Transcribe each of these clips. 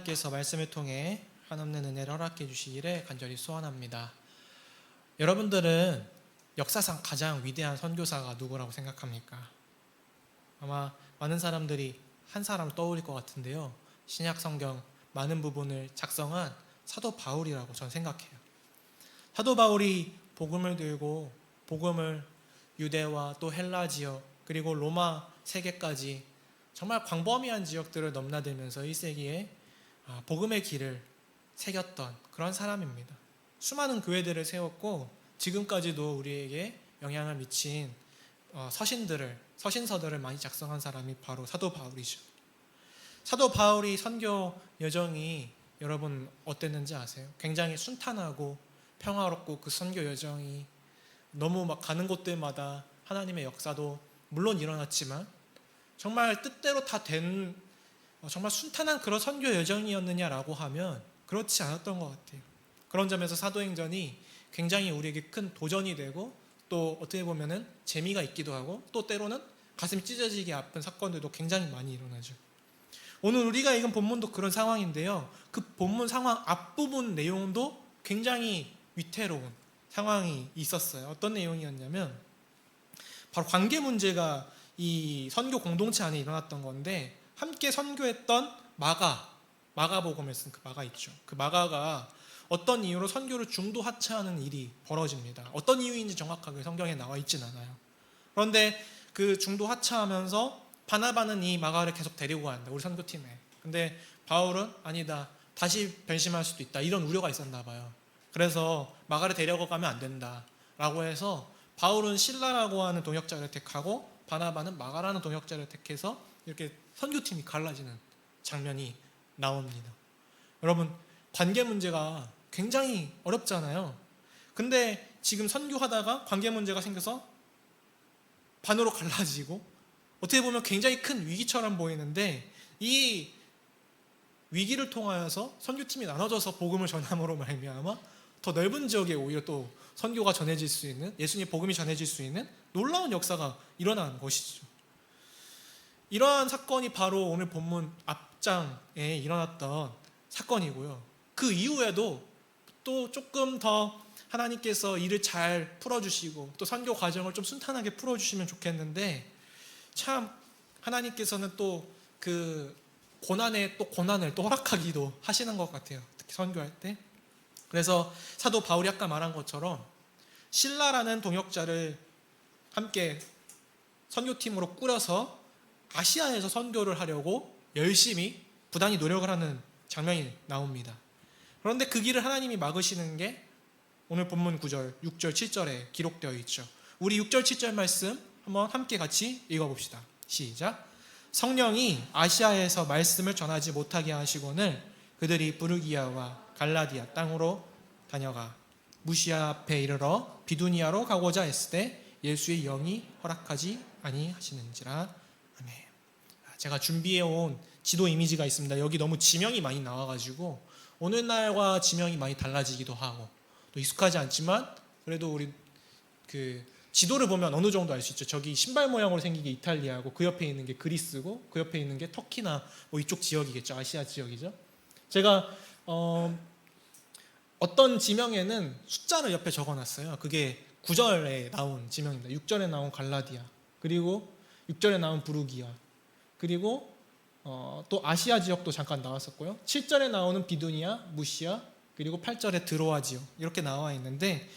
하나님께서 말씀을 통해 한없는 은혜를 허락해 주시기를 간절히 소원합니다. 여러분들은 역사상 가장 위대한 선교사가 누구라고 생각합니까? 아마 많은 사람들이 한 사람을 떠올릴 것 같은데요. 신약 성경 많은 부분을 작성한 사도 바울이라고 저는 생각해요. 사도 바울이 복음을 들고 복음을 유대와 또 헬라 지역 그리고 로마 세계까지 정말 광범위한 지역들을 넘나들면서 1세기에 복음의 길을 새겼던 그런 사람입니다. 수많은 교회들을 세웠고 지금까지도 우리에게 영향을 미친 서신서들을 많이 작성한 사람이 바로 사도 바울이죠. 사도 바울이 선교 여정이 여러분 어땠는지 아세요? 굉장히 순탄하고 평화롭고 그 선교 여정이 너무 막 가는 곳들마다 하나님의 역사도 물론 일어났지만 정말 뜻대로 다 된 정말 순탄한 그런 선교 여정이었느냐라고 하면 그렇지 않았던 것 같아요. 그런 점에서 사도행전이 굉장히 우리에게 큰 도전이 되고 또 어떻게 보면은 재미가 있기도 하고 또 때로는 가슴이 찢어지게 아픈 사건들도 굉장히 많이 일어나죠. 오늘 우리가 읽은 본문도 그런 상황인데요. 그 본문 상황 앞부분 내용도 굉장히 위태로운 상황이 있었어요. 어떤 내용이었냐면 바로 관계 문제가 이 선교 공동체 안에 일어났던 건데 함께 선교했던 마가복음을 쓴 그 마가 있죠. 그 마가가 어떤 이유로 선교를 중도 하차하는 일이 벌어집니다. 어떤 이유인지 정확하게 성경에 나와 있진 않아요. 그런데 그 중도 하차하면서 바나바는 이 마가를 계속 데리고 간다. 우리 선교팀에. 근데 바울은 아니다. 다시 변심할 수도 있다. 이런 우려가 있었나 봐요. 그래서 마가를 데려가면 안 된다라고 해서 바울은 실라라고 하는 동역자를 택하고 바나바는 마가라는 동역자를 택해서 이렇게 선교팀이 갈라지는 장면이 나옵니다. 여러분, 관계 문제가 굉장히 어렵잖아요. 근데 지금 선교하다가 관계 문제가 생겨서 반으로 갈라지고 어떻게 보면 굉장히 큰 위기처럼 보이는데 이 위기를 통하여서 선교팀이 나눠져서 복음을 전함으로 말미암아 더 넓은 지역에 오히려 또 선교가 전해질 수 있는 예수님의 복음이 전해질 수 있는 놀라운 역사가 일어나는 것이죠. 이러한 사건이 바로 오늘 본문 앞장에 일어났던 사건이고요. 그 이후에도 또 조금 더 하나님께서 일을 잘 풀어주시고 또 선교 과정을 좀 순탄하게 풀어주시면 좋겠는데 참 하나님께서는 또 그 고난에 또 고난을 또 허락하기도 하시는 것 같아요. 특히 선교할 때. 그래서 사도 바울이 아까 말한 것처럼 실라라는 동역자를 함께 선교팀으로 꾸려서 아시아에서 선교를 하려고 열심히 부단히 노력을 하는 장면이 나옵니다. 그런데 그 길을 하나님이 막으시는 게 오늘 본문 9절, 6절, 7절에 기록되어 있죠. 우리 6절, 7절 말씀 한번 함께 같이 읽어봅시다. 시작. 성령이 아시아에서 말씀을 전하지 못하게 하시고는 그들이 부르기아와 갈라디아 땅으로 다녀가 무시아 앞에 이르러 비두니아로 가고자 했을 때 예수의 영이 허락하지 아니하시는지라. 아멘. 제가 준비해온 지도 이미지가 있습니다. 여기 너무 지명이 많이 나와가지고 오늘날과 지명이 많이 달라지기도 하고 또 익숙하지 않지만 그래도 우리 그 지도를 보면 어느 정도 알 수 있죠. 저기 신발 모양으로 생긴 게 이탈리아고 그 옆에 있는 게 그리스고 그 옆에 있는 게 터키나 뭐 이쪽 지역이겠죠. 아시아 지역이죠. 제가 어떤 지명에는 숫자를 옆에 적어놨어요. 그게 9절에 나온 지명입니다. 6절에 나온 갈라디아, 그리고 6절에 나온 부르기아, 그리고 또 아시아 지역도 잠깐 나왔었고요. 7절에 나오는 비두니아, 무시아, 그리고 8절에 드로아 지역 이렇게 나와 있는데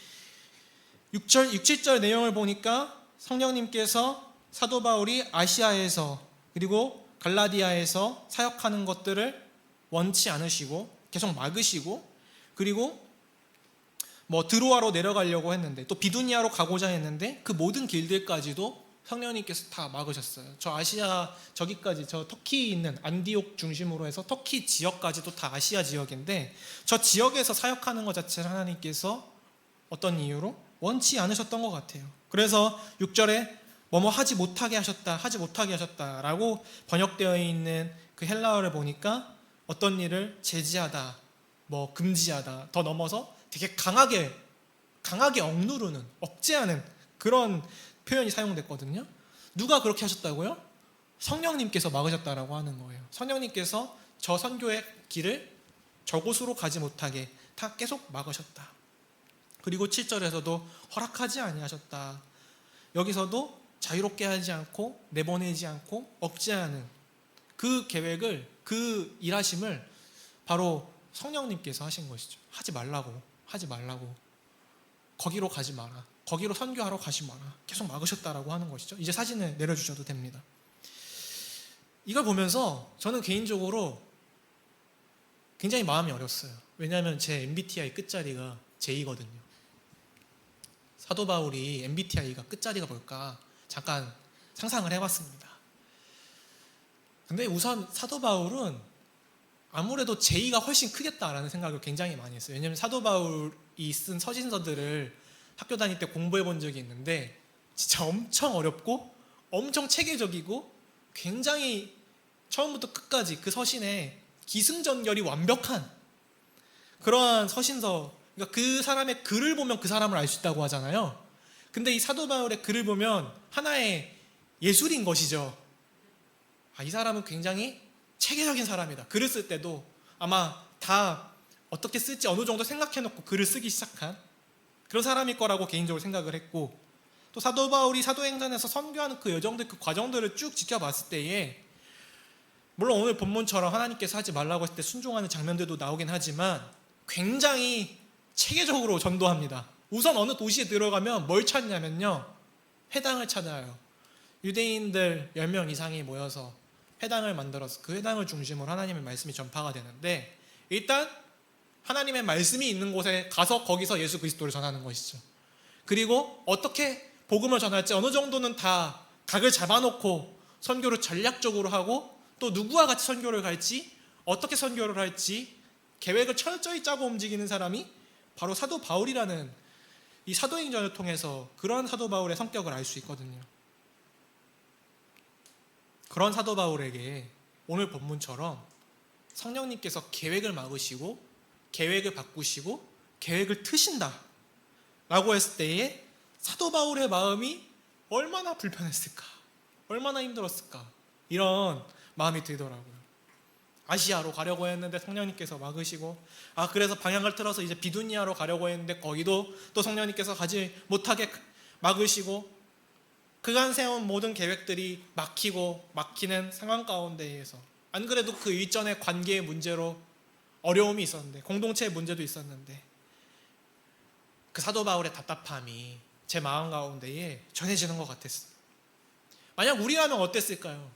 6절, 6, 7절 내용을 보니까 성령님께서 사도 바울이 아시아에서 그리고 갈라디아에서 사역하는 것들을 원치 않으시고 계속 막으시고 그리고 뭐 드로아로 내려가려고 했는데 또 비두니아로 가고자 했는데 그 모든 길들까지도 성령님께서 다 막으셨어요. 저 아시아 저기까지 저 터키 있는 안디옥 중심으로 해서 터키 지역까지도 다 아시아 지역인데 저 지역에서 사역하는 것 자체를 하나님께서 어떤 이유로 원치 않으셨던 것 같아요. 그래서 6절에 뭐뭐 하지 못하게 하셨다라고 번역되어 있는 그 헬라어를 보니까 어떤 일을 제지하다, 뭐 금지하다, 더 넘어서 되게 강하게 억누르는, 억제하는 그런 표현이 사용됐거든요. 누가 그렇게 하셨다고요? 성령님께서 막으셨다라고 하는 거예요. 성령님께서 저 선교에 길을 저곳으로 가지 못하게 다 계속 막으셨다. 그리고 7절에서도 허락하지 아니하셨다. 여기서도 자유롭게 하지 않고 내보내지 않고 억제하는 그 계획을, 그 일하심을 바로 성령님께서 하신 것이죠. 하지 말라고 거기로 가지 마라, 거기로 선교하러 가지 마라, 계속 막으셨다라고 하는 것이죠. 이제 사진을 내려주셔도 됩니다. 이걸 보면서 저는 개인적으로 굉장히 마음이 어렸어요. 왜냐하면 제 MBTI 끝자리가 J거든요. 사도 바울이 MBTI가 끝자리가 뭘까 잠깐 상상을 해봤습니다. 근데 우선 사도 바울은 아무래도 J가 훨씬 크겠다라는 생각을 굉장히 많이 했어요. 왜냐하면 사도 바울이 쓴 서신서들을 학교 다닐 때 공부해 본 적이 있는데 진짜 엄청 어렵고 엄청 체계적이고 굉장히 처음부터 끝까지 그 서신에 기승전결이 완벽한 그러한 서신서, 그러니까 그 사람의 글을 보면 그 사람을 알 수 있다고 하잖아요. 근데 이 사도 바울의 글을 보면 하나의 예술인 것이죠. 이 사람은 굉장히 체계적인 사람이다. 글을 쓸 때도 아마 다 어떻게 쓸지 어느 정도 생각해놓고 글을 쓰기 시작한 그런 사람일 거라고 개인적으로 생각을 했고, 또 사도 바울이 사도행전에서 선교하는 그 여정들, 그 과정들을 쭉 지켜봤을 때에 물론 오늘 본문처럼 하나님께서 하지 말라고 했을 때 순종하는 장면들도 나오긴 하지만 굉장히 체계적으로 전도합니다. 우선 어느 도시에 들어가면 뭘 찾냐면요, 회당을 찾아요. 유대인들 10명 이상이 모여서 회당을 만들어서 그 회당을 중심으로 하나님의 말씀이 전파가 되는데, 일단 하나님의 말씀이 있는 곳에 가서 거기서 예수 그리스도를 전하는 것이죠. 그리고 어떻게 복음을 전할지 어느 정도는 다 각을 잡아놓고 선교를 전략적으로 하고, 또 누구와 같이 선교를 갈지 어떻게 선교를 할지 계획을 철저히 짜고 움직이는 사람이 바로 사도 바울이라는 이 사도행전을 통해서 그런 사도 바울의 성격을 알 수 있거든요. 그런 사도 바울에게 오늘 본문처럼 성령님께서 계획을 막으시고 계획을 바꾸시고 계획을 트신다 라고 했을 때에 사도 바울의 마음이 얼마나 불편했을까, 얼마나 힘들었을까, 이런 마음이 들더라고요. 아시아로 가려고 했는데 성령님께서 막으시고, 그래서 방향을 틀어서 이제 비두니아로 가려고 했는데 거기도 또 성령님께서 가지 못하게 막으시고, 그간 세운 모든 계획들이 막히는 상황 가운데에서, 안 그래도 그 일전의 관계의 문제로 어려움이 있었는데, 공동체의 문제도 있었는데, 그 사도 바울의 답답함이 제 마음 가운데에 전해지는 것 같았어요. 만약 우리라면 어땠을까요?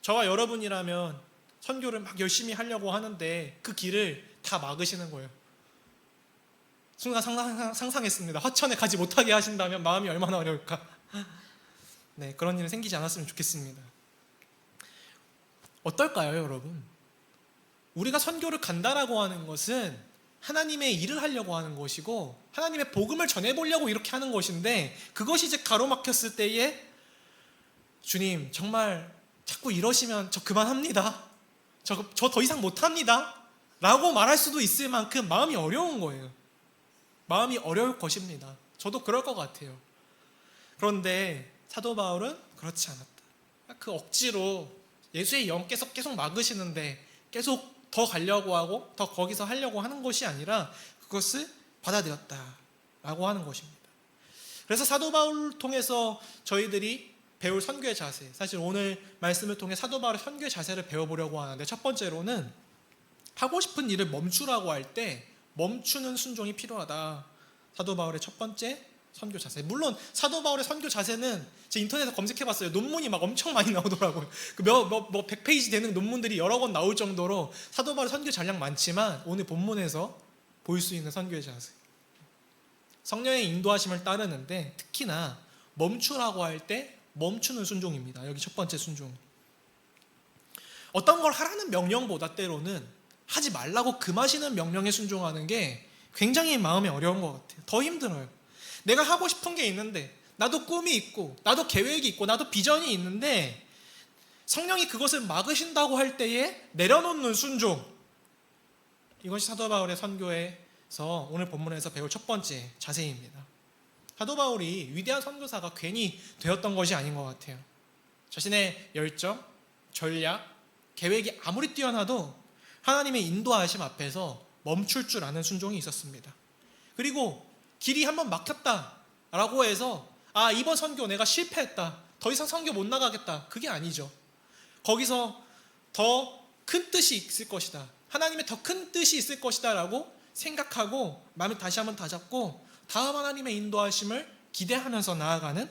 저와 여러분이라면 선교를 막 열심히 하려고 하는데 그 길을 다 막으시는 거예요. 순간 상상했습니다. 화천에 가지 못하게 하신다면 마음이 얼마나 어려울까. 네, 그런 일은 생기지 않았으면 좋겠습니다. 어떨까요, 여러분? 우리가 선교를 간다라고 하는 것은 하나님의 일을 하려고 하는 것이고 하나님의 복음을 전해보려고 이렇게 하는 것인데, 그것이 이제 가로막혔을 때에 주님 정말 자꾸 이러시면 저 그만합니다, 저 더 이상 못합니다 라고 말할 수도 있을 만큼 마음이 어려운 거예요. 마음이 어려울 것입니다. 저도 그럴 것 같아요. 그런데 사도 바울은 그렇지 않았다. 그 억지로 예수의 영께서 계속 막으시는데 계속 더 가려고 하고 더 거기서 하려고 하는 것이 아니라 그것을 받아들였다라고 하는 것입니다. 그래서 사도 바울을 통해서 저희들이 배울 선교의 자세, 사실 오늘 말씀을 통해 사도 바울의 선교의 자세를 배워보려고 하는데, 첫 번째로는 하고 싶은 일을 멈추라고 할 때 멈추는 순종이 필요하다. 사도 바울의 첫 번째 선교 자세. 물론 사도 바울의 선교 자세는 제 인터넷에 검색해봤어요. 논문이 막 엄청 많이 나오더라고요. 그 100페이지 되는 논문들이 여러 권 나올 정도로 사도 바울의 선교 전략 많지만, 오늘 본문에서 볼 수 있는 선교의 자세, 성령의 인도하심을 따르는데 특히나 멈추라고 할 때 멈추는 순종입니다. 여기 첫 번째 순종. 어떤 걸 하라는 명령보다 때로는 하지 말라고 금하시는 명령에 순종하는 게 굉장히 마음이 어려운 것 같아요. 더 힘들어요. 내가 하고 싶은 게 있는데, 나도 꿈이 있고 나도 계획이 있고 나도 비전이 있는데 성령이 그것을 막으신다고 할 때에 내려놓는 순종, 이것이 사도 바울의 선교에서 오늘 본문에서 배울 첫 번째 자세입니다. 사도 바울이 위대한 선교사가 괜히 되었던 것이 아닌 것 같아요. 자신의 열정, 전략, 계획이 아무리 뛰어나도 하나님의 인도하심 앞에서 멈출 줄 아는 순종이 있었습니다. 그리고 길이 한번 막혔다라고 해서 이번 선교 내가 실패했다, 더 이상 선교 못 나가겠다, 그게 아니죠. 거기서 더 큰 뜻이 있을 것이다, 하나님의 더 큰 뜻이 있을 것이다 라고 생각하고 마음을 다시 한번 다잡고 다음 하나님의 인도하심을 기대하면서 나아가는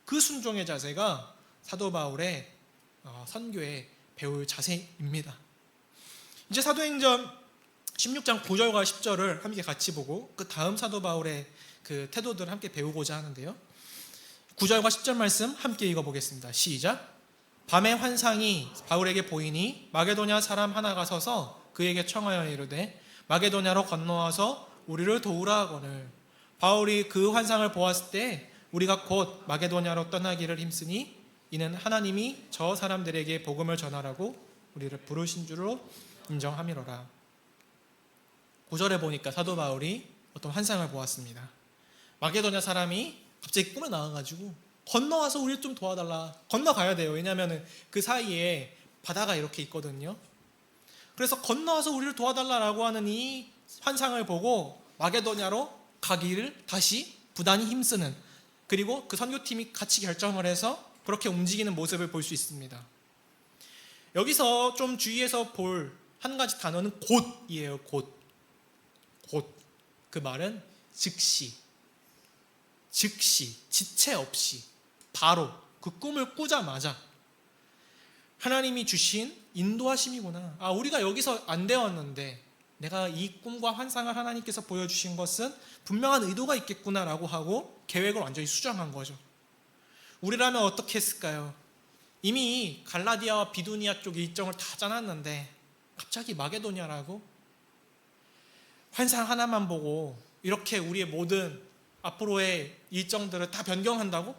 그 순종의 자세가 사도 바울의 선교의 배울 자세입니다. 이제 사도행전 16장 9절과 10절을 함께 같이 보고 그 다음 사도 바울의 그 태도들을 함께 배우고자 하는데요. 9절과 10절 말씀 함께 읽어보겠습니다. 시작. 밤에 환상이 바울에게 보이니 마게도냐 사람 하나가 서서 그에게 청하여 이르되 마게도냐로 건너와서 우리를 도우라 하거늘 바울이 그 환상을 보았을 때 우리가 곧 마게도냐로 떠나기를 힘쓰니 이는 하나님이 저 사람들에게 복음을 전하라고 우리를 부르신 줄로 인정함이로라. 9절에 보니까 사도 바울이 어떤 환상을 보았습니다. 마게도냐 사람이 갑자기 꿈에 나와가지고 건너와서 우리를 좀 도와달라. 건너가야 돼요. 왜냐하면 그 사이에 바다가 이렇게 있거든요. 그래서 건너와서 우리를 도와달라라고 하는 이 환상을 보고 마게도냐로 가기를 다시 부단히 힘쓰는, 그리고 그 선교팀이 같이 결정을 해서 그렇게 움직이는 모습을 볼 수 있습니다. 여기서 좀 주의해서 볼 한 가지 단어는 곧이에요. 곧. 그 말은 즉시, 지체 없이, 바로 그 꿈을 꾸자마자 하나님이 주신 인도하심이구나. 우리가 여기서 안 되었는데 내가 이 꿈과 환상을 하나님께서 보여주신 것은 분명한 의도가 있겠구나라고 하고 계획을 완전히 수정한 거죠. 우리라면 어떻게 했을까요? 이미 갈라디아와 비두니아 쪽 일정을 다 짜놨는데 갑자기 마게도냐라고? 환상 하나만 보고 이렇게 우리의 모든 앞으로의 일정들을 다 변경한다고?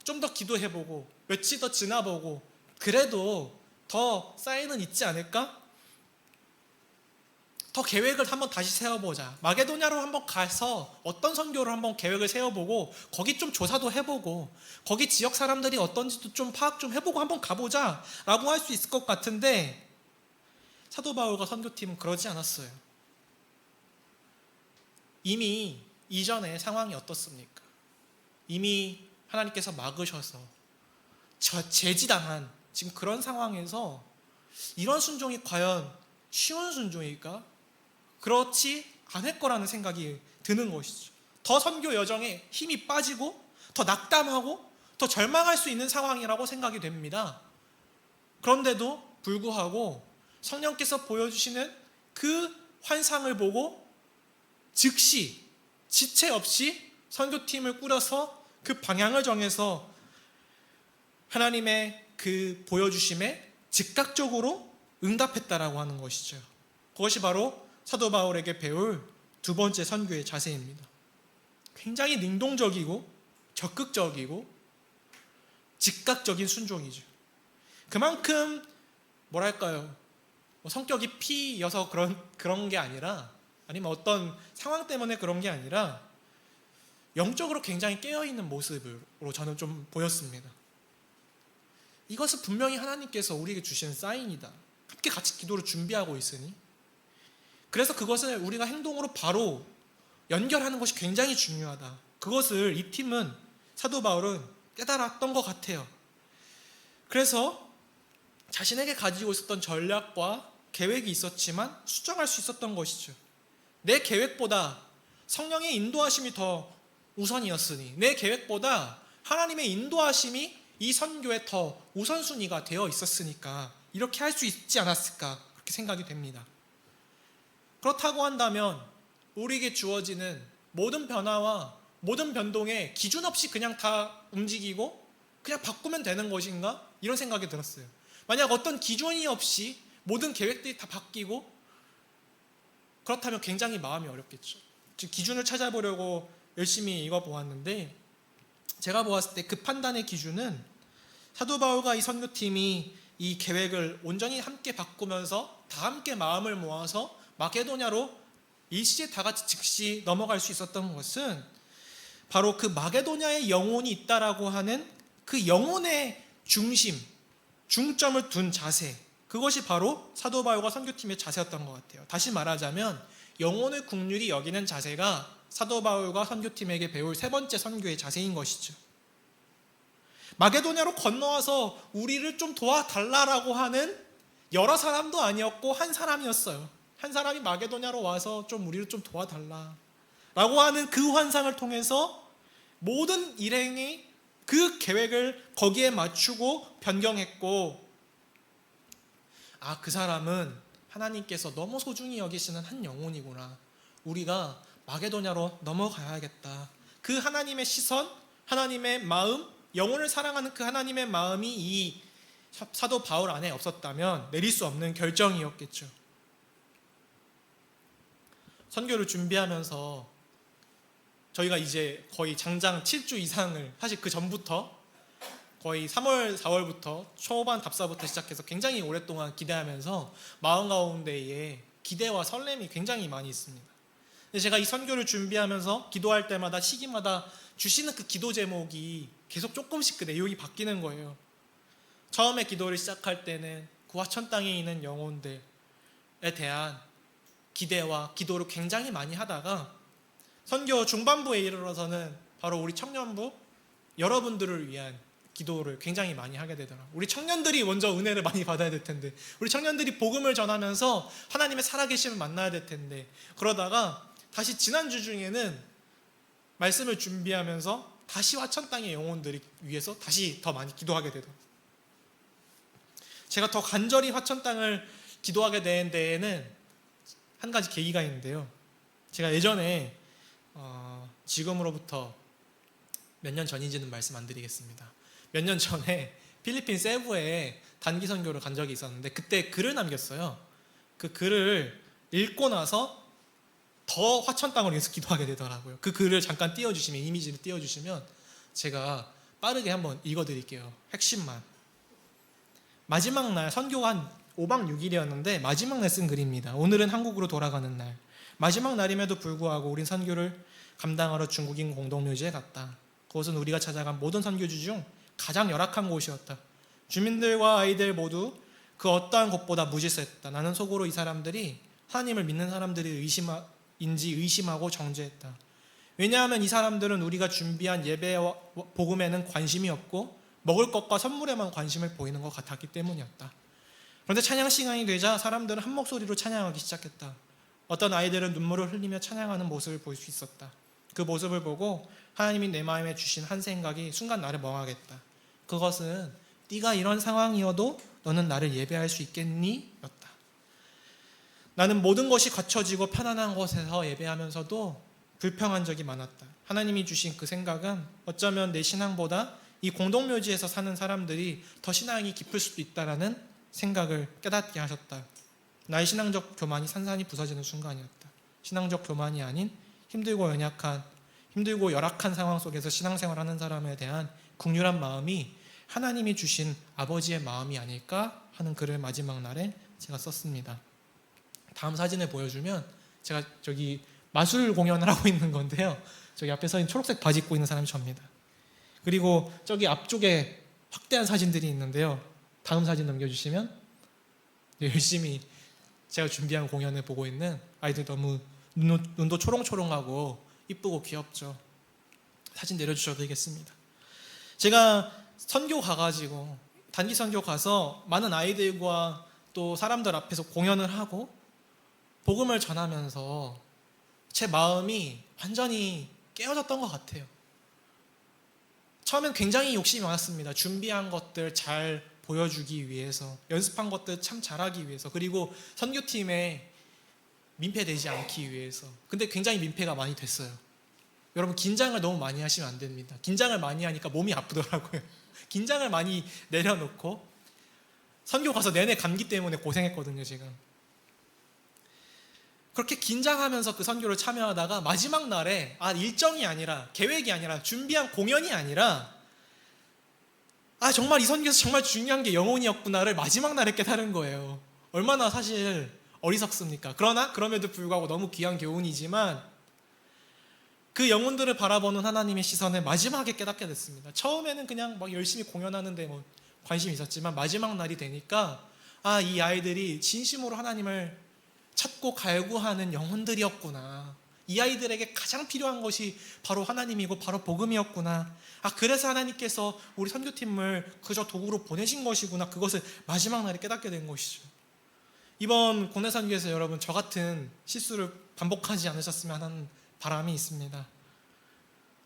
좀 더 기도해보고 며칠 더 지나보고 그래도 더 사인은 있지 않을까? 더 계획을 한번 다시 세워보자. 마게도냐로 한번 가서 어떤 선교를 한번 계획을 세워보고 거기 좀 조사도 해보고 거기 지역 사람들이 어떤지도 좀 파악 좀 해보고 한번 가보자 라고 할 수 있을 것 같은데 사도 바울과 선교팀은 그러지 않았어요. 이미 이전의 상황이 어떻습니까? 이미 하나님께서 막으셔서 제지당한 지금 그런 상황에서 이런 순종이 과연 쉬운 순종일까? 그렇지 않을 거라는 생각이 드는 것이죠. 더 선교 여정에 힘이 빠지고 더 낙담하고 더 절망할 수 있는 상황이라고 생각이 됩니다. 그런데도 불구하고 성령께서 보여주시는 그 환상을 보고 즉시 지체 없이 선교팀을 꾸려서 그 방향을 정해서 하나님의 그 보여주심에 즉각적으로 응답했다라고 하는 것이죠. 그것이 바로 사도 바울에게 배울 두 번째 선교의 자세입니다. 굉장히 능동적이고 적극적이고 즉각적인 순종이죠. 그만큼 뭐랄까요? 성격이 P여서 그런 게 아니라, 아니면 어떤 상황 때문에 그런 게 아니라 영적으로 굉장히 깨어있는 모습으로 저는 좀 보였습니다. 이것은 분명히 하나님께서 우리에게 주신 사인이다. 함께 같이 기도를 준비하고 있으니. 그래서 그것을 우리가 행동으로 바로 연결하는 것이 굉장히 중요하다. 그것을 이 팀은, 사도 바울은 깨달았던 것 같아요. 그래서 자신에게 가지고 있었던 전략과 계획이 있었지만 수정할 수 있었던 것이죠. 내 계획보다 성령의 인도하심이 더 우선이었으니, 내 계획보다 하나님의 인도하심이 이 선교에 더 우선순위가 되어 있었으니까 이렇게 할 수 있지 않았을까, 그렇게 생각이 됩니다. 그렇다고 한다면 우리에게 주어지는 모든 변화와 모든 변동에 기준 없이 그냥 다 움직이고 그냥 바꾸면 되는 것인가? 이런 생각이 들었어요. 만약 어떤 기준이 없이 모든 계획들이 다 바뀌고 그렇다면 굉장히 마음이 어렵겠죠. 지금 기준을 찾아보려고 열심히 읽어보았는데 제가 보았을 때 그 판단의 기준은 사도 바울과 이 선교팀이 이 계획을 온전히 함께 바꾸면서 다 함께 마음을 모아서 마게도냐로 일시에 다 같이 즉시 넘어갈 수 있었던 것은 바로 그 마게도냐의 영혼이 있다라고 하는 그 영혼의 중심, 중점을 둔 자세, 그것이 바로 사도 바울과 선교팀의 자세였던 것 같아요. 다시 말하자면 영혼을 국률이 여기는 자세가 사도 바울과 선교팀에게 배울 세 번째 선교의 자세인 것이죠. 마게도냐로 건너와서 우리를 좀 도와달라라고 하는 여러 사람도 아니었고 한 사람이었어요. 한 사람이 마게도냐로 와서 좀 우리를 좀 도와달라 라고 하는 그 환상을 통해서 모든 일행이 그 계획을 거기에 맞추고 변경했고, 그 사람은 하나님께서 너무 소중히 여기시는 한 영혼이구나, 우리가 마게도냐로 넘어가야겠다. 그 하나님의 시선, 하나님의 마음, 영혼을 사랑하는 그 하나님의 마음이 이 사도 바울 안에 없었다면 내릴 수 없는 결정이었겠죠. 선교를 준비하면서 저희가 이제 거의 장장 7주 이상을, 사실 그 전부터 거의 3월, 4월부터 초반 답사부터 시작해서 굉장히 오랫동안 기대하면서 마음 가운데에 기대와 설렘이 굉장히 많이 있습니다. 근데 제가 이 선교를 준비하면서 기도할 때마다 시기마다 주시는 그 기도 제목이 계속 조금씩 그 내용이 바뀌는 거예요. 처음에 기도를 시작할 때는 그 화천 땅에 있는 영혼들에 대한 기대와 기도를 굉장히 많이 하다가 선교 중반부에 이르러서는 바로 우리 청년부 여러분들을 위한 기도를 굉장히 많이 하게 되더라고요. 우리 청년들이 먼저 은혜를 많이 받아야 될 텐데, 우리 청년들이 복음을 전하면서 하나님의 살아계심을 만나야 될 텐데, 그러다가 다시 지난주 중에는 말씀을 준비하면서 다시 화천 땅의 영혼들을 위해서 다시 더 많이 기도하게 되더라고요. 제가 더 간절히 화천 땅을 기도하게 된 데에는 한 가지 계기가 있는데요. 제가 예전에 지금으로부터 몇 년 전인지는 말씀 안 드리겠습니다. 몇 년 전에 필리핀 세부에 단기 선교를 간 적이 있었는데, 그때 글을 남겼어요. 그 글을 읽고 나서 더 화천 땅을 위해서 기도하게 되더라고요. 그 글을 잠깐 띄워주시면, 이미지를 띄워주시면 제가 빠르게 한번 읽어드릴게요. 핵심만. 마지막 날, 선교가 한 5박 6일이었는데 마지막 날 쓴 글입니다. 오늘은 한국으로 돌아가는 날. 마지막 날임에도 불구하고 우린 선교를 감당하러 중국인 공동묘지에 갔다. 그것은 우리가 찾아간 모든 선교지 중 가장 열악한 곳이었다. 주민들과 아이들 모두 그 어떠한 곳보다 무질서했다. 나는 속으로 이 사람들이 하나님을 믿는 사람들이 인지 의심하고 정죄했다. 왜냐하면 이 사람들은 우리가 준비한 예배와 복음에는 관심이 없고 먹을 것과 선물에만 관심을 보이는 것 같았기 때문이었다. 그런데 찬양 시간이 되자 사람들은 한 목소리로 찬양하기 시작했다. 어떤 아이들은 눈물을 흘리며 찬양하는 모습을 볼 수 있었다. 그 모습을 보고 하나님이 내 마음에 주신 한 생각이 순간 나를 멍하게 했다. 그것은 네가 이런 상황이어도 너는 나를 예배할 수 있겠니? 였다. 나는 모든 것이 갖춰지고 편안한 곳에서 예배하면서도 불평한 적이 많았다. 하나님이 주신 그 생각은 어쩌면 내 신앙보다 이 공동묘지에서 사는 사람들이 더 신앙이 깊을 수도 있다라는 생각을 깨닫게 하셨다. 나의 신앙적 교만이 산산이 부서지는 순간이었다. 신앙적 교만이 아닌 힘들고 열악한 상황 속에서 신앙생활하는 사람에 대한 긍휼한 마음이 하나님이 주신 아버지의 마음이 아닐까 하는 글을 마지막 날에 제가 썼습니다. 다음 사진을 보여주면 제가 저기 마술 공연을 하고 있는 건데요. 저기 앞에 서 있는 초록색 바지 입고 있는 사람이 접니다. 그리고 저기 앞쪽에 확대한 사진들이 있는데요. 다음 사진 넘겨주시면 열심히 제가 준비한 공연을 보고 있는 아이들, 너무 눈도 초롱초롱하고 이쁘고 귀엽죠. 사진 내려주셔도 되겠습니다. 제가 선교 가가지고 단기 선교 가서 많은 아이들과 또 사람들 앞에서 공연을 하고 복음을 전하면서 제 마음이 완전히 깨어졌던 것 같아요. 처음엔 굉장히 욕심이 많았습니다. 준비한 것들 잘 보여주기 위해서, 연습한 것들 참 잘하기 위해서, 그리고 선교팀에 민폐되지 않기 위해서. 근데 굉장히 민폐가 많이 됐어요. 여러분, 긴장을 너무 많이 하시면 안 됩니다. 긴장을 많이 하니까 몸이 아프더라고요. 긴장을 많이 내려놓고 선교 가서 내내 감기 때문에 고생했거든요, 지금. 그렇게 긴장하면서 그 선교를 참여하다가 마지막 날에 일정이 아니라, 계획이 아니라, 준비한 공연이 아니라 정말 이 선교에서 정말 중요한 게 영혼이었구나를 마지막 날에 깨달은 거예요. 얼마나 사실 어리석습니까? 그럼에도 불구하고 너무 귀한 교훈이지만 그 영혼들을 바라보는 하나님의 시선을 마지막에 깨닫게 됐습니다. 처음에는 그냥 막 열심히 공연하는데 관심이 있었지만 마지막 날이 되니까 아, 이 아이들이 진심으로 하나님을 찾고 갈구하는 영혼들이었구나. 이 아이들에게 가장 필요한 것이 바로 하나님이고 바로 복음이었구나. 아, 그래서 하나님께서 우리 선교팀을 그저 도구로 보내신 것이구나. 그것을 마지막 날에 깨닫게 된 것이죠. 이번 국내 선교에서 여러분 저 같은 실수를 반복하지 않으셨으면 하는 바람이 있습니다.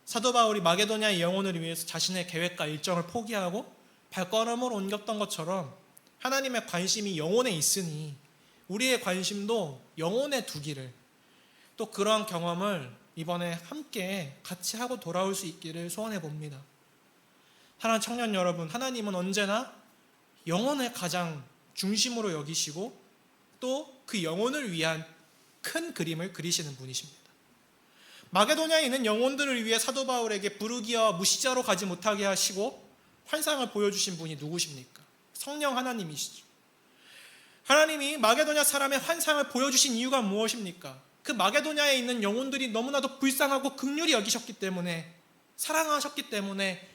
사도 바울이 마게도냐의 영혼을 위해서 자신의 계획과 일정을 포기하고 발걸음을 옮겼던 것처럼 하나님의 관심이 영혼에 있으니 우리의 관심도 영혼에 두기를, 또 그러한 경험을 이번에 함께 같이 하고 돌아올 수 있기를 소원해 봅니다. 사랑하는 청년 여러분, 하나님은 언제나 영혼을 가장 중심으로 여기시고 또 그 영혼을 위한 큰 그림을 그리시는 분이십니다. 마게도냐에 있는 영혼들을 위해 사도 바울에게 부르기아와 무시자로 가지 못하게 하시고 환상을 보여주신 분이 누구십니까? 성령 하나님이시죠. 하나님이 마게도냐 사람의 환상을 보여주신 이유가 무엇입니까? 그 마게도냐에 있는 영혼들이 너무나도 불쌍하고 긍휼히 여기셨기 때문에, 사랑하셨기 때문에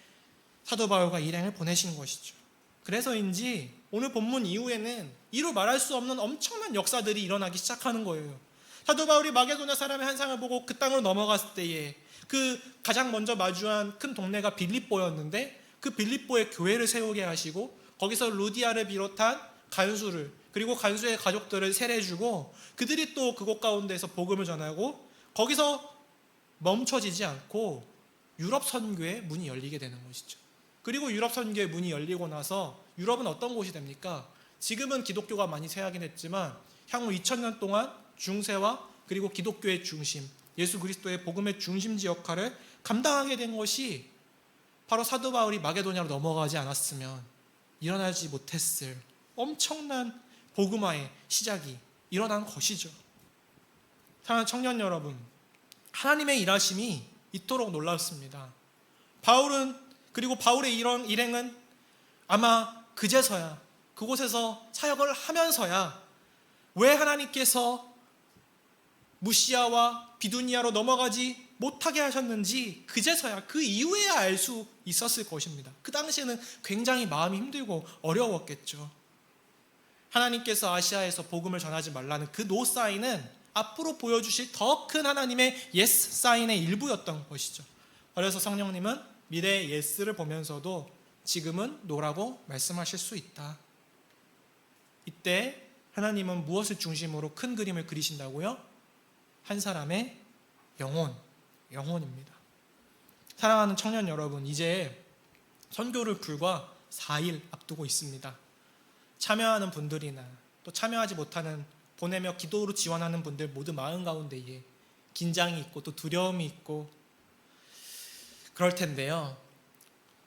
사도 바울과 일행을 보내신 것이죠. 그래서인지 오늘 본문 이후에는 이루 말할 수 없는 엄청난 역사들이 일어나기 시작하는 거예요. 사도 바울이 마게도냐 사람의 환상을 보고 그 땅으로 넘어갔을 때에 그 가장 먼저 마주한 큰 동네가 빌립보였는데, 그 빌립보에 교회를 세우게 하시고 거기서 루디아를 비롯한 간수를, 그리고 간수의 가족들을 세례주고 그들이 또 그곳 가운데서 복음을 전하고 거기서 멈춰지지 않고 유럽 선교의 문이 열리게 되는 것이죠. 그리고 유럽 선교의 문이 열리고 나서 유럽은 어떤 곳이 됩니까? 지금은 기독교가 많이 쇠하긴 했지만 향후 2000년 동안 중세와 그리고 기독교의 중심, 예수 그리스도의 복음의 중심지 역할을 감당하게 된 것이 바로 사도 바울이 마게도냐로 넘어가지 않았으면 일어나지 못했을 엄청난 복음화의 시작이 일어난 것이죠. 사랑하는 청년 여러분, 하나님의 일하심이 이토록 놀랍습니다. 그리고 바울의 이런 일행은 아마 그제서야, 그곳에서 사역을 하면서야 왜 하나님께서 무시아와 비두니아로 넘어가지 못하게 하셨는지 그제서야, 그 이후에야 알 수 있었을 것입니다. 그 당시에는 굉장히 마음이 힘들고 어려웠겠죠. 하나님께서 아시아에서 복음을 전하지 말라는 그 노 사인은 앞으로 보여주실 더 큰 하나님의 예스 사인의 일부였던 것이죠. 그래서 성령님은 미래의 예스를 보면서도 지금은 노라고 말씀하실 수 있다. 이때 하나님은 무엇을 중심으로 큰 그림을 그리신다고요? 한 사람의 영혼입니다. 사랑하는 청년 여러분, 이제 선교를 불과 4일 앞두고 있습니다. 참여하는 분들이나 또 참여하지 못하는, 보내며 기도로 지원하는 분들 모두 마음 가운데에 긴장이 있고 또 두려움이 있고 그럴 텐데요.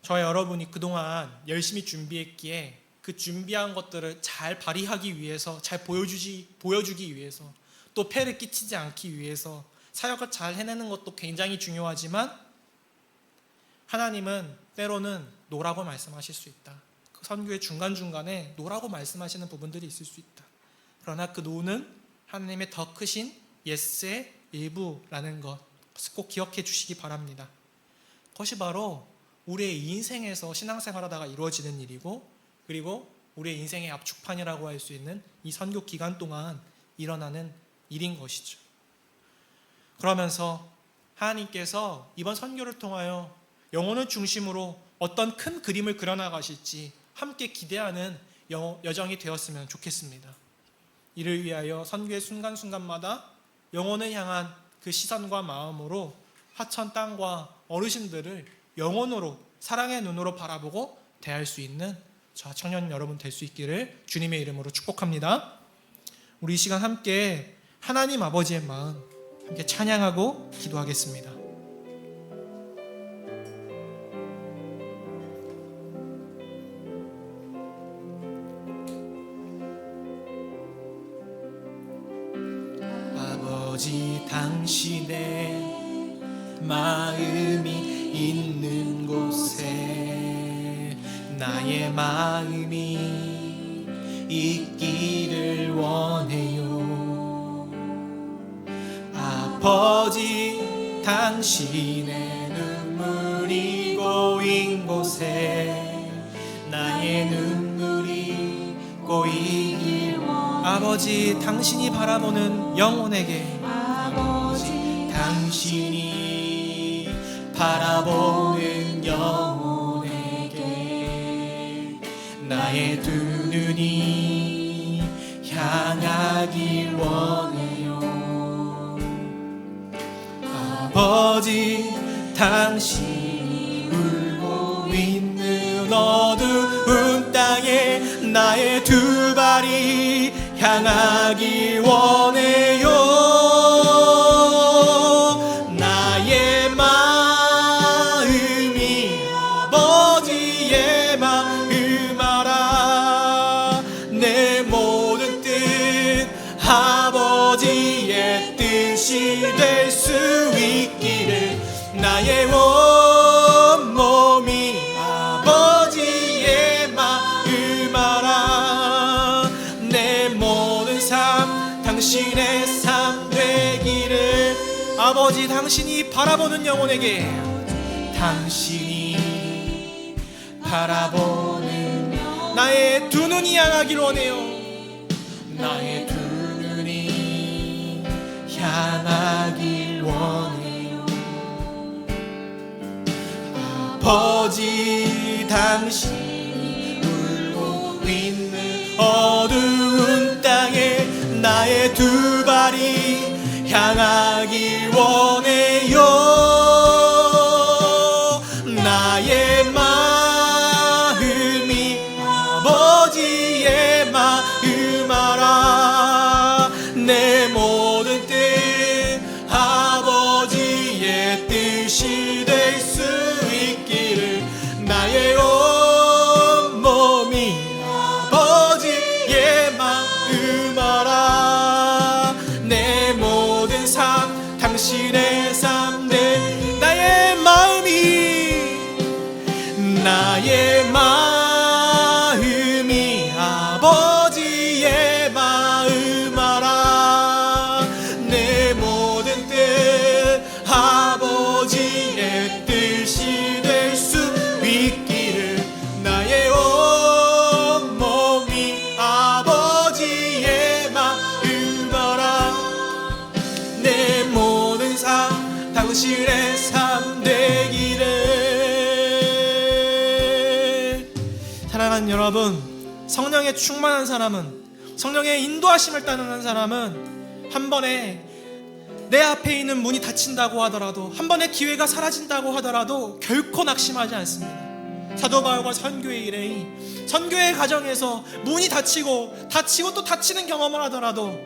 저와 여러분이 그동안 열심히 준비했기에 그 준비한 것들을 잘 발휘하기 위해서, 잘 보여주기 위해서, 또 폐를 끼치지 않기 위해서 사역을 잘 해내는 것도 굉장히 중요하지만 하나님은 때로는 노라고 말씀하실 수 있다. 그 선교의 중간중간에 노라고 말씀하시는 부분들이 있을 수 있다. 그러나 그 노는 하나님의 더 크신 예스의 일부라는 것, 꼭 기억해 주시기 바랍니다. 그것이 바로 우리의 인생에서 신앙생활하다가 이루어지는 일이고, 그리고 우리의 인생의 압축판이라고 할 수 있는 이 선교 기간 동안 일어나는 일인 것이죠. 그러면서 하나님께서 이번 선교를 통하여 영혼을 중심으로 어떤 큰 그림을 그려나가실지 함께 기대하는 여정이 되었으면 좋겠습니다. 이를 위하여 선교의 순간순간마다 영혼을 향한 그 시선과 마음으로 하천 땅과 어르신들을 영혼으로, 사랑의 눈으로 바라보고 대할 수 있는 저와 청년 여러분 될 수 있기를 주님의 이름으로 축복합니다. 우리 이 시간 함께 하나님 아버지의 마음 함께 찬양하고 기도하겠습니다. 아버지, 당신의 마음이 있는 곳에 나의 마음이 있기를 원해요. 아버지, 당신의 눈물이 고인 곳에 나의 눈물이 고인 아버지 당신이 바라보는 영혼에게 아버지 당신이 바라보는 영혼에게 나의 두 눈이 향하길 원해요. 아버지 당신이 울고 있는 어두운 땅에 나의 두 발이 향하길 원해요. 나의 마음이 아버지의 마음 알아. 내 모든 뜻 아버지의 뜻이 될 수 있기를 나의 온몸이 아버지의 마음 알아. 내 모든 삶 당신의 삶 되기를. 아버지 당신이 바라보는 영혼에게 당신이 바라보는 나의 두 눈이 향하길 원해요. 나의 두 눈이 향하길 원해요. 아버지 당신이 울고 있는 어두운 땅에 나의 두 발이 향하길 원해요. 나의 마음이 아버지의 마음 알아. 내 모든 뜻 아버지의 뜻이 될 수 있기를 나의 온몸이 아버지의 마음 알아. 내 모든 삶 당신의 삶 내 나의 마음이 아버지의 마음 알아. 내 모든 뜻 아버지의 뜻이 될 수 있기를 나의 온몸이 아버지의 마음 알아. 내 모든 삶 당신의 삶 되기를. 사랑하는 여러분, 성령에 충만한 사람은, 성령의 인도하심을 따르는 사람은 한 번에 내 앞에 있는 문이 닫힌다고 하더라도, 한 번의 기회가 사라진다고 하더라도 결코 낙심하지 않습니다. 사도 바울과 선교의 일에 선교의 과정에서 문이 닫히고 또 닫히는 경험을 하더라도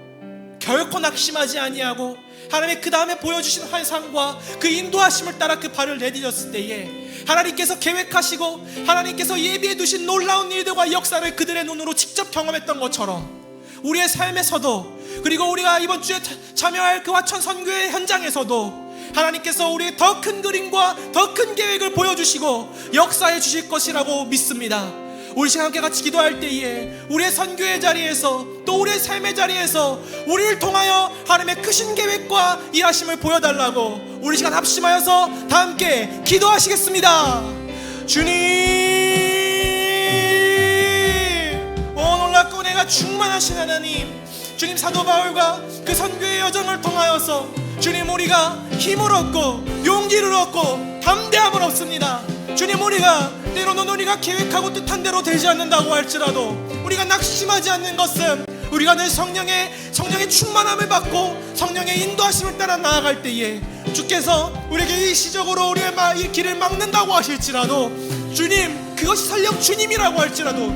결코 낙심하지 아니하고 하나님의 그 다음에 보여주신 환상과 그 인도하심을 따라 그 발을 내디뎠을 때에 하나님께서 계획하시고 하나님께서 예비해 두신 놀라운 일들과 역사를 그들의 눈으로 직접 경험했던 것처럼 우리의 삶에서도, 그리고 우리가 이번 주에 참여할 그 화천 선교의 현장에서도 하나님께서 우리의 더 큰 그림과 더 큰 계획을 보여주시고 역사해 주실 것이라고 믿습니다. 우리 시간 함께 같이 기도할 때에 우리의 선교의 자리에서, 또 우리의 삶의 자리에서 우리를 통하여 하나님의 크신 계획과 일하심을 보여달라고 우리 시간 합심하여서 다 함께 기도하시겠습니다. 주님, 놀랍고 은혜가 충만하신 하나님, 주님, 사도 바울과 그 선교의 여정을 통하여서 주님, 우리가 힘을 얻고 용기를 얻고 담대함을 얻습니다. 주님, 우리가 때로는 우리가 계획하고 뜻한 대로 되지 않는다고 할지라도 우리가 낙심하지 않는 것은 우리가 늘 성령의 충만함을 받고 성령의 인도하심을 따라 나아갈 때에 주께서 우리에게 일시적으로 우리의 이 길을 막는다고 하실지라도, 주님, 그것이 설령 주님이라고 할지라도,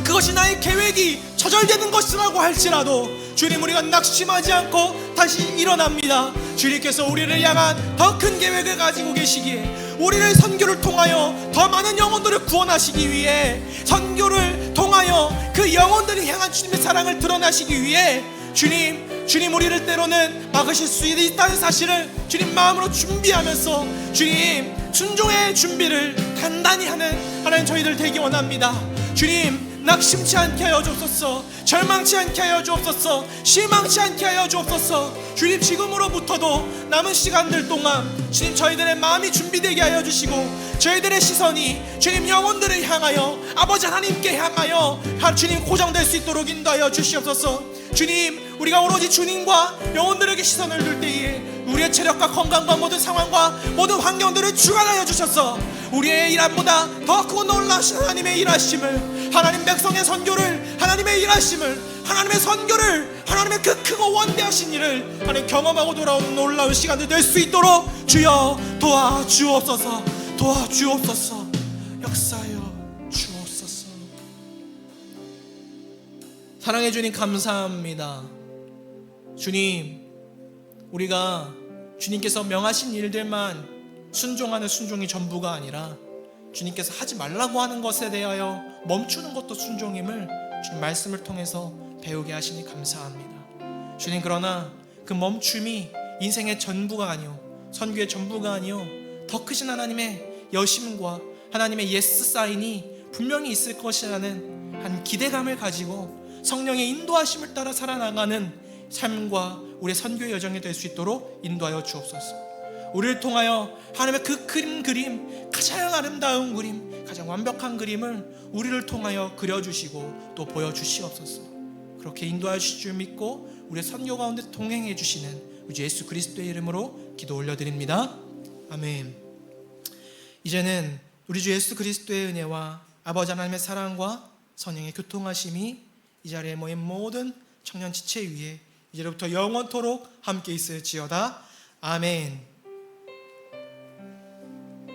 그것이 나의 계획이 좌절되는 것이라고 할지라도 주님, 우리가 낙심하지 않고 다시 일어납니다. 주님께서 우리를 향한 더 큰 계획을 가지고 계시기에, 우리를 선교를 통하여 더 많은 영혼들을 구원하시기 위해, 선교를 통하여 그 영혼들을 향한 주님의 사랑을 드러나시기 위해 주님, 우리를 때로는 막으실 수 있다는 사실을 주님 마음으로 준비하면서 주님, 순종의 준비를 단단히 하는 하나님 저희들 되기 원합니다. 주님, 낙심치 않게 하여 주옵소서. 절망치 않게 하여 주옵소서. 실망치 않게 하여 주옵소서. 주님, 지금으로부터도 남은 시간들 동안 주님, 저희들의 마음이 준비되게 하여 주시고, 저희들의 시선이 주님 영혼들을 향하여, 아버지 하나님께 향하여 주님 고정될 수 있도록 인도하여 주시옵소서. 주님, 우리가 오로지 주님과 영혼들에게 시선을 둘 때에 우리의 체력과 건강과 모든 상황과 모든 환경들을 주관하여 주셔서 우리의 일함보다 더 크고 놀라신 하나님의 일하심을, 하나님 백성의 선교를, 하나님의 일하심을, 하나님의 선교를, 하나님의 그 크고 원대하신 일을 하나님 경험하고 돌아오는 놀라운 시간들 될 수 있도록 주여 도와주옵소서. 도와주옵소서. 역사하여 주옵소서. 사랑해 주님, 감사합니다. 주님, 우리가 주님께서 명하신 일들만 순종하는 순종이 전부가 아니라 주님께서 하지 말라고 하는 것에 대하여 멈추는 것도 순종임을 주님 말씀을 통해서 배우게 하시니 감사합니다. 주님, 그러나 그 멈춤이 인생의 전부가 아니요, 선교의 전부가 아니요, 더 크신 하나님의 여심과 하나님의 예스 사인이 분명히 있을 것이라는 한 기대감을 가지고 성령의 인도하심을 따라 살아나가는 삶과 우리의 선교의 여정이 될 수 있도록 인도하여 주옵소서. 우리를 통하여 하나님의 그 큰 그림, 가장 아름다운 그림, 가장 완벽한 그림을 우리를 통하여 그려주시고 또 보여주시옵소서. 그렇게 인도하여 주실 줄 믿고 우리의 선교 가운데 동행해 주시는 우리 예수 그리스도의 이름으로 기도 올려드립니다. 아멘. 이제는 우리 주 예수 그리스도의 은혜와 아버지 하나님의 사랑과 성령의 교통하심이 이 자리에 모인 모든 청년 지체 위에 이제부터 영원토록 함께 있을지어다. 아멘.